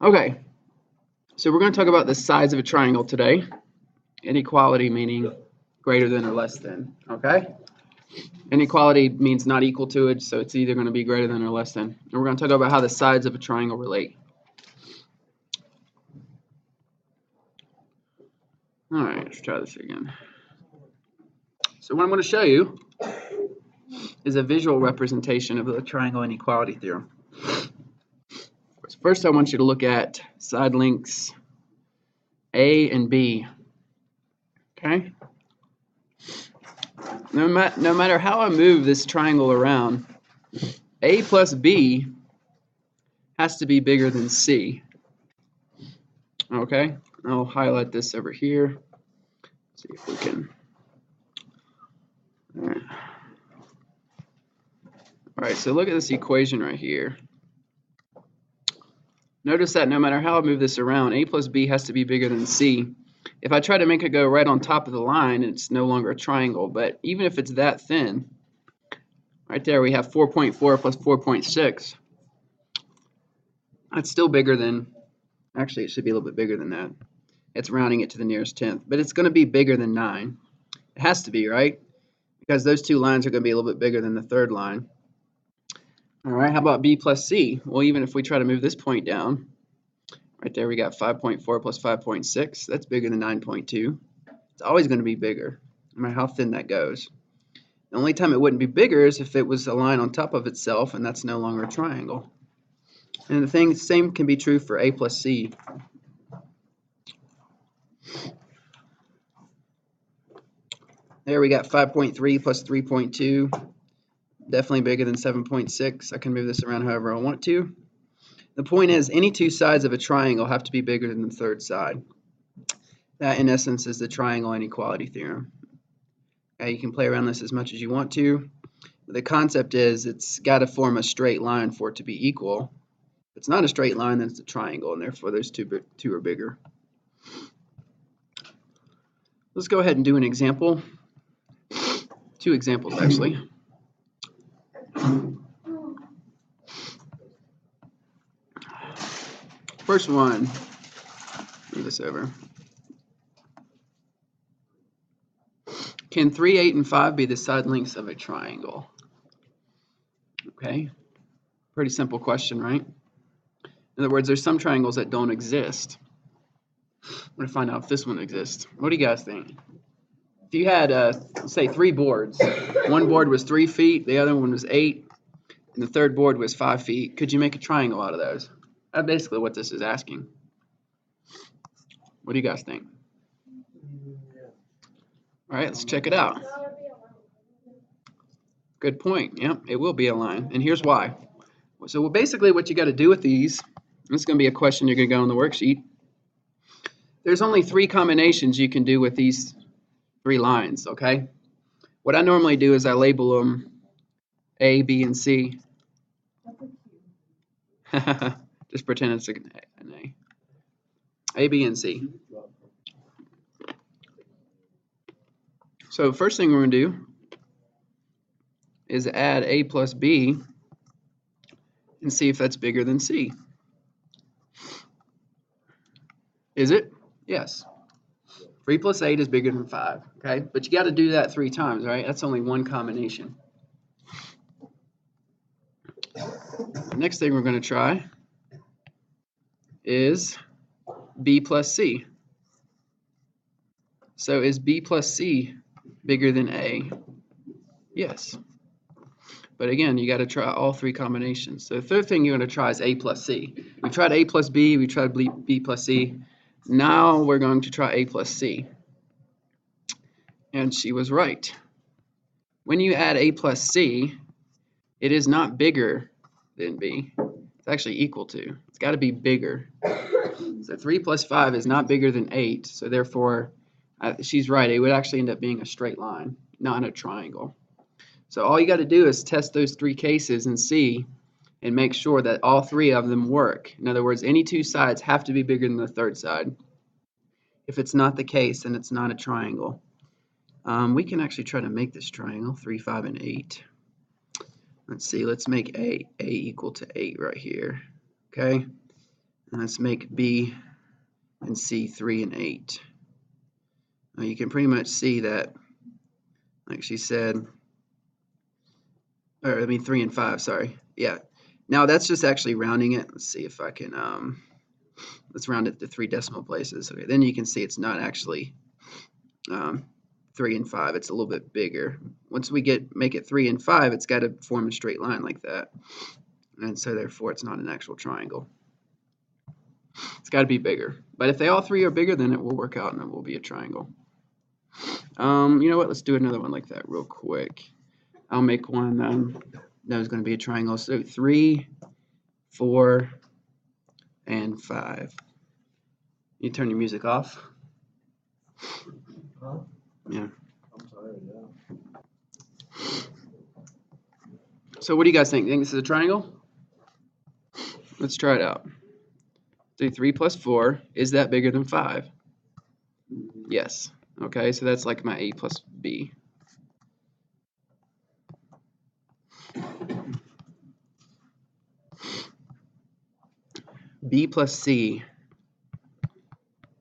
Okay, so we're going to talk about the sides of a triangle today. Inequality meaning greater than or less than, okay? Inequality means not equal to it, so it's either going to be greater than or less than. And we're going to talk about how the sides of a triangle relate. All right, let's try this again. So what I'm going to show you is a visual representation of the triangle inequality theorem. First, I want you to look at side lengths A and B. Okay? No matter how I move this triangle around, A plus B has to be bigger than C. Okay? I'll highlight this over here. See if we can. All right, so look at this equation right here. Notice that no matter how I move this around, A plus B has to be bigger than C. If I try to make it go right on top of the line, it's no longer a triangle. But even if it's that thin, right there we have 4.4 plus 4.6. That's still bigger than, actually it should be a little bit bigger than that. It's rounding it to the nearest tenth, but it's going to be bigger than 9. It has to be, right? Because those two lines are going to be a little bit bigger than the third line. All right, how about B plus C? Well, even if we try to move this point down, right there we got 5.4 plus 5.6. That's bigger than 9.2. It's always going to be bigger, no matter how thin that goes. The only time it wouldn't be bigger is if it was a line on top of itself, and that's no longer a triangle. And the same can be true for A plus C. There we got 5.3 plus 3.2. Definitely bigger than 7.6. I can move this around however I want to. The point is, any two sides of a triangle have to be bigger than the third side. That, in essence, is the triangle inequality theorem. Okay, you can play around this as much as you want to. But the concept is it's got to form a straight line for it to be equal. If it's not a straight line, then it's a triangle, and therefore those two are bigger. Let's go ahead and do an example. 2 examples, actually. First one, move this over. Can 3, 8, and 5 be the side lengths of a triangle? Okay, pretty simple question, right? In other words, there's some triangles that don't exist. I'm going to find out if this one exists. What do you guys think? If you had, say, 3 boards, one board was 3 feet, the other one was 8, and the third board was 5 feet, could you make a triangle out of those? That's basically what this is asking. What do you guys think? All right, let's check it out. Good point. Yep, it will be a line, and here's why. So basically what you got to do with these, this is going to be a question you're going to go on the worksheet. There's only 3 combinations you can do with these 3 lines, okay? What I normally do is I label them A, B, and C. Just pretend it's an A. A, B, and C. So first thing we're going to do is add A plus B and see if that's bigger than C. Is it? Yes. 3 plus 8 is bigger than 5, okay? But you got to do that 3 times, right? That's only one combination. The next thing we're going to try is B plus C. So is B plus C bigger than A? Yes. But again, you got to try all 3 combinations. So the third thing you're going to try is A plus C. We tried A plus B, we tried B plus C. Now we're going to try A plus C. And she was right. When you add A plus C, it is not bigger than B. It's actually equal to. It's got to be bigger. So 3 plus 5 is not bigger than 8. So therefore, she's right. It would actually end up being a straight line, not a triangle. So all you got to do is test those 3 cases and see and make sure that all 3 of them work. In other words, any 2 sides have to be bigger than the third side. If it's not the case, then it's not a triangle. We can actually try to make this triangle, 3, 5, and 8. Let's see, let's make A equal to 8 right here. Okay, And let's make B and C 3 and 8. Now you can pretty much see that, like she said, or I mean 3 and 5, sorry. Yeah. Now that's just actually rounding it. Let's see if I can, let's round it to 3 decimal places. Okay, then you can see it's not actually 3 and 5. It's a little bit bigger. Once we make it 3 and 5, it's got to form a straight line like that. And so therefore it's not an actual triangle. It's got to be bigger. But if they all three are bigger, then it will work out and it will be a triangle. You know what? Let's do another one like that real quick. I'll make one that is going to be a triangle. So 3, 4, and 5. You turn your music off. Huh? Yeah. I'm tired, yeah. So what do you guys think? You think this is a triangle? Let's try it out. So 3 plus 4, is that bigger than 5? Yes. Okay, so that's like my A plus B. B plus C,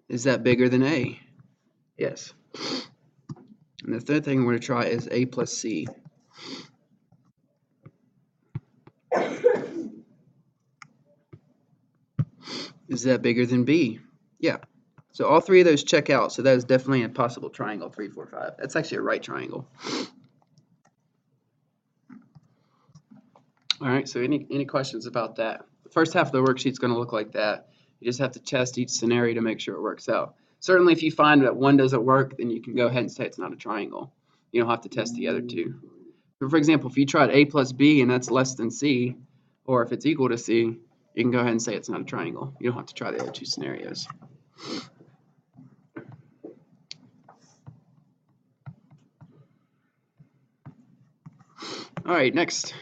is that bigger than A? Yes. And the third thing we're going to try is A plus C. Is that bigger than B? Yeah. So all three of those check out, so that is definitely a possible triangle, 3, 4, 5. That's actually a right triangle. All right, so any questions about that? The first half of the worksheet is going to look like that. You just have to test each scenario to make sure it works out. Certainly if you find that one doesn't work, then you can go ahead and say it's not a triangle. You don't have to test the other two. So for example, if you tried A plus B and that's less than C, or if it's equal to C, you can go ahead and say it's not a triangle. You don't have to try the other two scenarios. All right, next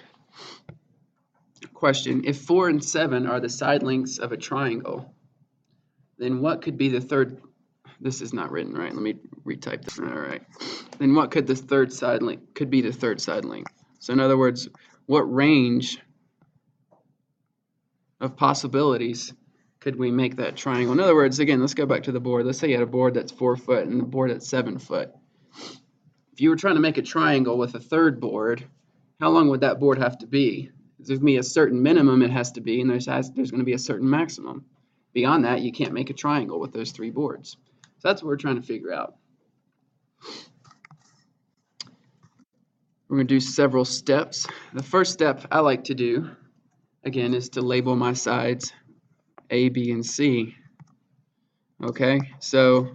question. If 4 and 7 are the side lengths of a triangle, then what could be the third? This is not written right. Let me retype this. All right. Then what could the third side length? Could be the third side length. So in other words, what range of possibilities could we make that triangle? In other words, again, let's go back to the board. Let's say you had a board that's 4 foot and a board that's 7 foot. If you were trying to make a triangle with a third board, how long would that board have to be? There's going to be a certain minimum it has to be, and there's going to be a certain maximum. Beyond that, you can't make a triangle with those 3 boards. So that's what we're trying to figure out. We're going to do several steps. The first step I like to do, again, is to label my sides A, B, and C. Okay, so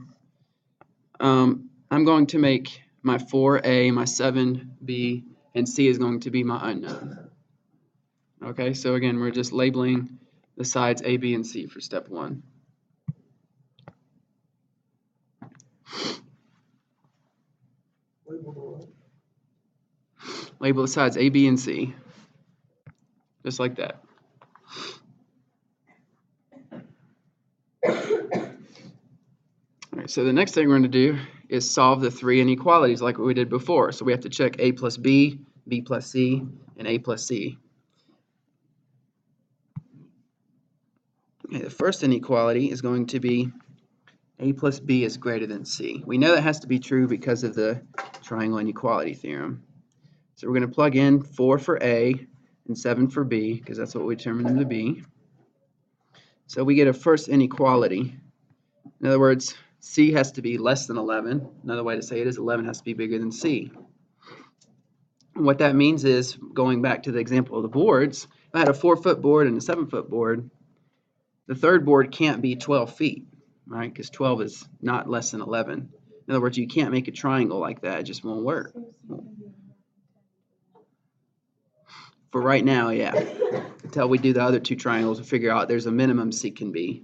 I'm going to make my 4A, my 7B, and C is going to be my unknown. Okay, so again, we're just labeling the sides A, B, and C for step 1. Label the sides A, B, and C, just like that. All right, so the next thing we're going to do is solve the 3 inequalities like what we did before. So we have to check A plus B, B plus C, and A plus C. Okay, the first inequality is going to be A plus B is greater than C. We know that has to be true because of the triangle inequality theorem. So we're going to plug in 4 for A and 7 for B because that's what we determined them to be. So we get a first inequality. In other words, C has to be less than 11. Another way to say it is 11 has to be bigger than C. And what that means is, going back to the example of the boards, if I had a 4-foot board and a 7-foot board, the third board can't be 12 feet, right? Because 12 is not less than 11. In other words, you can't make a triangle like that. It just won't work. For right now, yeah. Until we do the other 2 triangles and figure out there's a minimum C can be.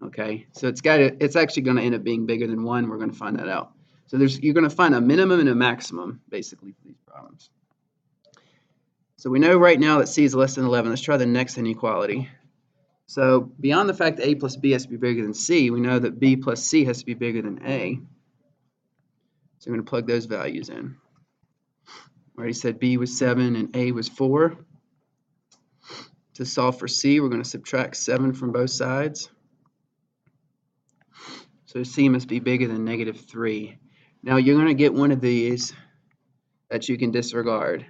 Okay, so it's actually going to end up being bigger than 1. We're going to find that out. So you're going to find a minimum and a maximum, basically, for these problems. So we know right now that C is less than 11. Let's try the next inequality. So beyond the fact that A plus B has to be bigger than C, we know that B plus C has to be bigger than A. So I'm going to plug those values in. I already said B was 7 and A was 4. To solve for C, we're going to subtract 7 from both sides. So C must be bigger than -3. Now you're going to get one of these that you can disregard.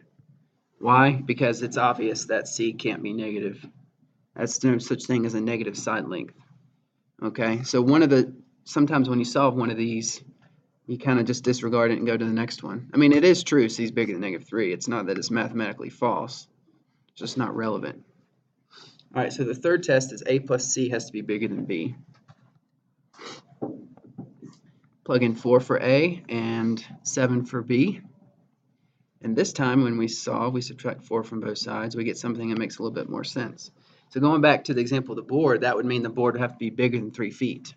Why? Because it's obvious that C can't be negative. That's no such thing as a negative side length. Okay, so sometimes when you solve one of these, you kind of just disregard it and go to the next one. I mean, it is true C is bigger than -3. It's not that it's mathematically false. It's just not relevant. All right, so the third test is A plus C has to be bigger than B. Plug in 4 for A and 7 for B. And this time when we solve, we subtract 4 from both sides. We get something that makes a little bit more sense. So going back to the example of the board, that would mean the board would have to be bigger than 3 feet.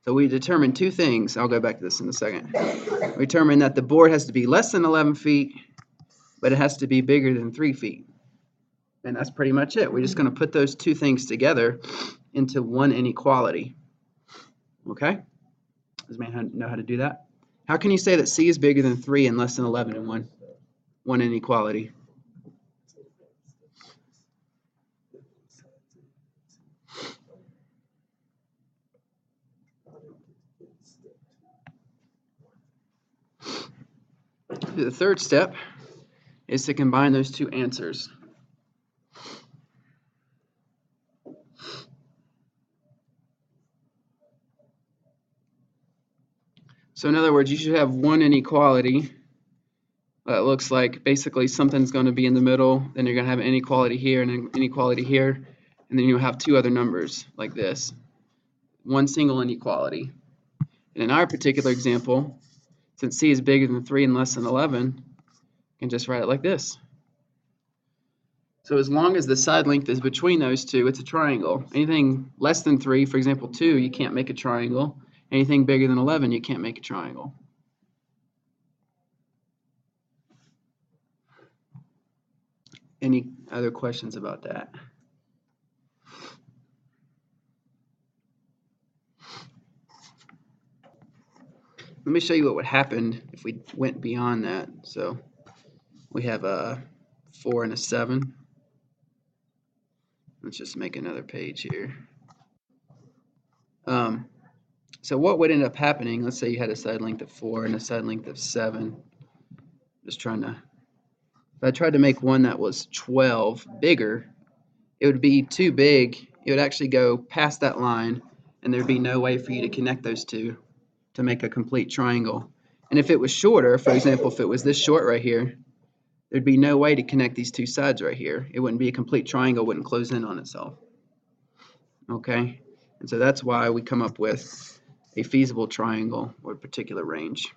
So we determined two things. I'll go back to this in a second. We determined that the board has to be less than 11 feet, but it has to be bigger than 3 feet. And that's pretty much it. We're just going to put those two things together into one inequality. Okay? Does man know how to do that? How can you say that C is bigger than 3 and less than 11 in one inequality? The third step is to combine those two answers. So in other words, you should have one inequality that looks like basically something's going to be in the middle, then you're going to have an inequality here and an inequality here, and then you'll have two other numbers like this. One single inequality. And in our particular example, since C is bigger than 3 and less than 11, you can just write it like this. So as long as the side length is between those two, it's a triangle. Anything less than 3, for example 2, you can't make a triangle. Anything bigger than 11, you can't make a triangle. Any other questions about that? Let me show you what would happen if we went beyond that. So we have a 4 and a 7. Let's just make another page here. So what would end up happening, let's say you had a side length of 4 and a side length of 7. Just trying to, if I tried to make one that was 12 bigger, it would be too big. It would actually go past that line, and there'd be no way for you to connect those two to make a complete triangle. And if it was shorter, for example, if it was this short right here, there'd be no way to connect these two sides right here. It wouldn't be a complete triangle, wouldn't close in on itself. Okay? And so that's why we come up with a feasible triangle or a particular range.